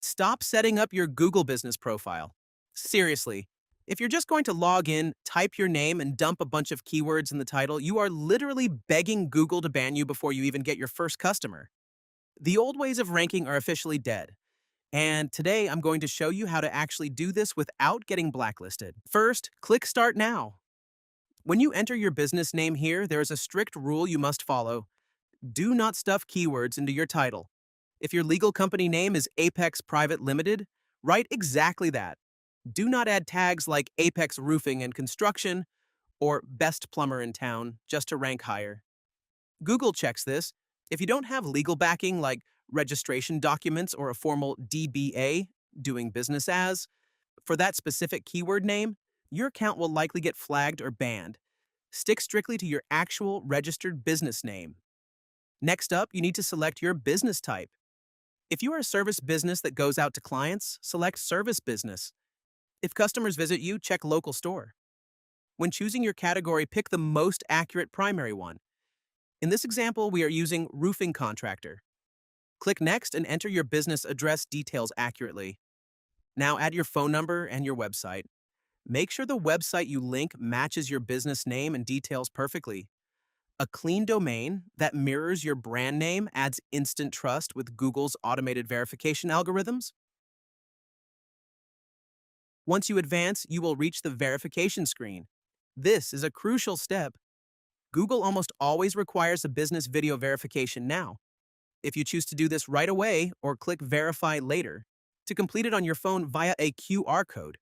Stop setting up your Google business profile. Seriously, if you're just going to log in, type your name, and dump a bunch of keywords in the title, you are literally begging Google to ban you before you even get your first customer. The old ways of ranking are officially dead. And today I'm going to show you how to actually do this without getting blacklisted. First, click Start Now. When you enter your business name here, there is a strict rule you must follow. Do not stuff keywords into your title. If your legal company name is Apex Private Limited, write exactly that. Do not add tags like Apex Roofing and Construction or Best Plumber in Town just to rank higher. Google checks this. If you don't have legal backing like registration documents or a formal DBA, doing business as, for that specific keyword name, your account will likely get flagged or banned. Stick strictly to your actual registered business name. Next up, you need to select your business type. If you are a service business that goes out to clients, select Service Business. If customers visit you, check Local Store. When choosing your category, pick the most accurate primary one. In this example, we are using Roofing Contractor. Click Next and enter your business address details accurately. Now add your phone number and your website. Make sure the website you link matches your business name and details perfectly. A clean domain that mirrors your brand name adds instant trust with Google's automated verification algorithms. Once you advance, you will reach the verification screen. This is a crucial step. Google almost always requires a business video verification now. If you choose to do this right away or click Verify later, to complete it on your phone via a QR code,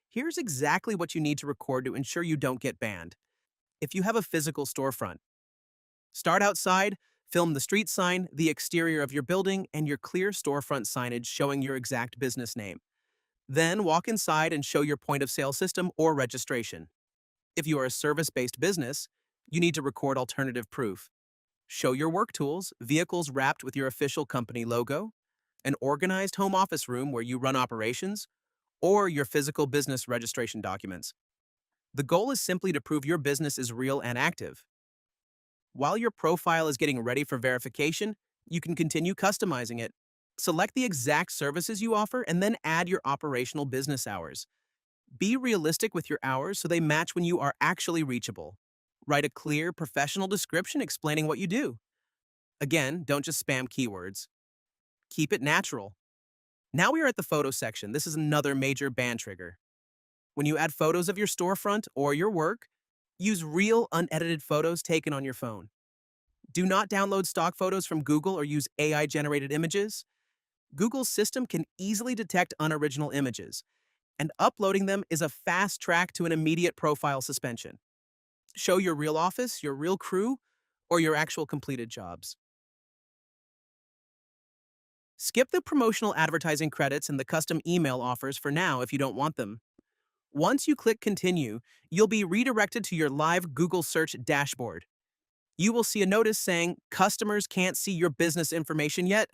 here's exactly what you need to record to ensure you don't get banned. If you have a physical storefront, start outside, film the street sign, the exterior of your building, and your clear storefront signage showing your exact business name. Then walk inside and show your point of sale system or registration. If you are a service-based business, you need to record alternative proof. Show your work tools, vehicles wrapped with your official company logo, an organized home office room where you run operations, or your physical business registration documents. The goal is simply to prove your business is real and active. While your profile is getting ready for verification, you can continue customizing it. Select the exact services you offer and then add your operational business hours. Be realistic with your hours so they match when you are actually reachable. Write a clear, professional description explaining what you do. Again, don't just spam keywords. Keep it natural. Now we are at the photo section. This is another major ban trigger. When you add photos of your storefront or your work, use real, unedited photos taken on your phone. Do not download stock photos from Google or use AI-generated images. Google's system can easily detect unoriginal images, and uploading them is a fast track to an immediate profile suspension. Show your real office, your real crew, or your actual completed jobs. Skip the promotional advertising credits and the custom email offers for now if you don't want them. Once you click Continue, you'll be redirected to your live Google search dashboard. You will see a notice saying, "Customers can't see your business information yet."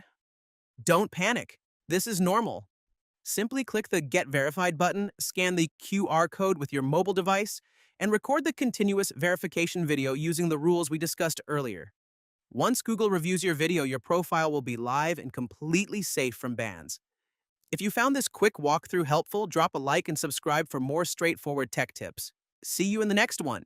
Don't panic. This is normal. Simply click the Get Verified button, scan the QR code with your mobile device, and record the continuous verification video using the rules we discussed earlier. Once Google reviews your video, your profile will be live and completely safe from bans. If you found this quick walkthrough helpful, drop a like and subscribe for more straightforward tech tips. See you in the next one.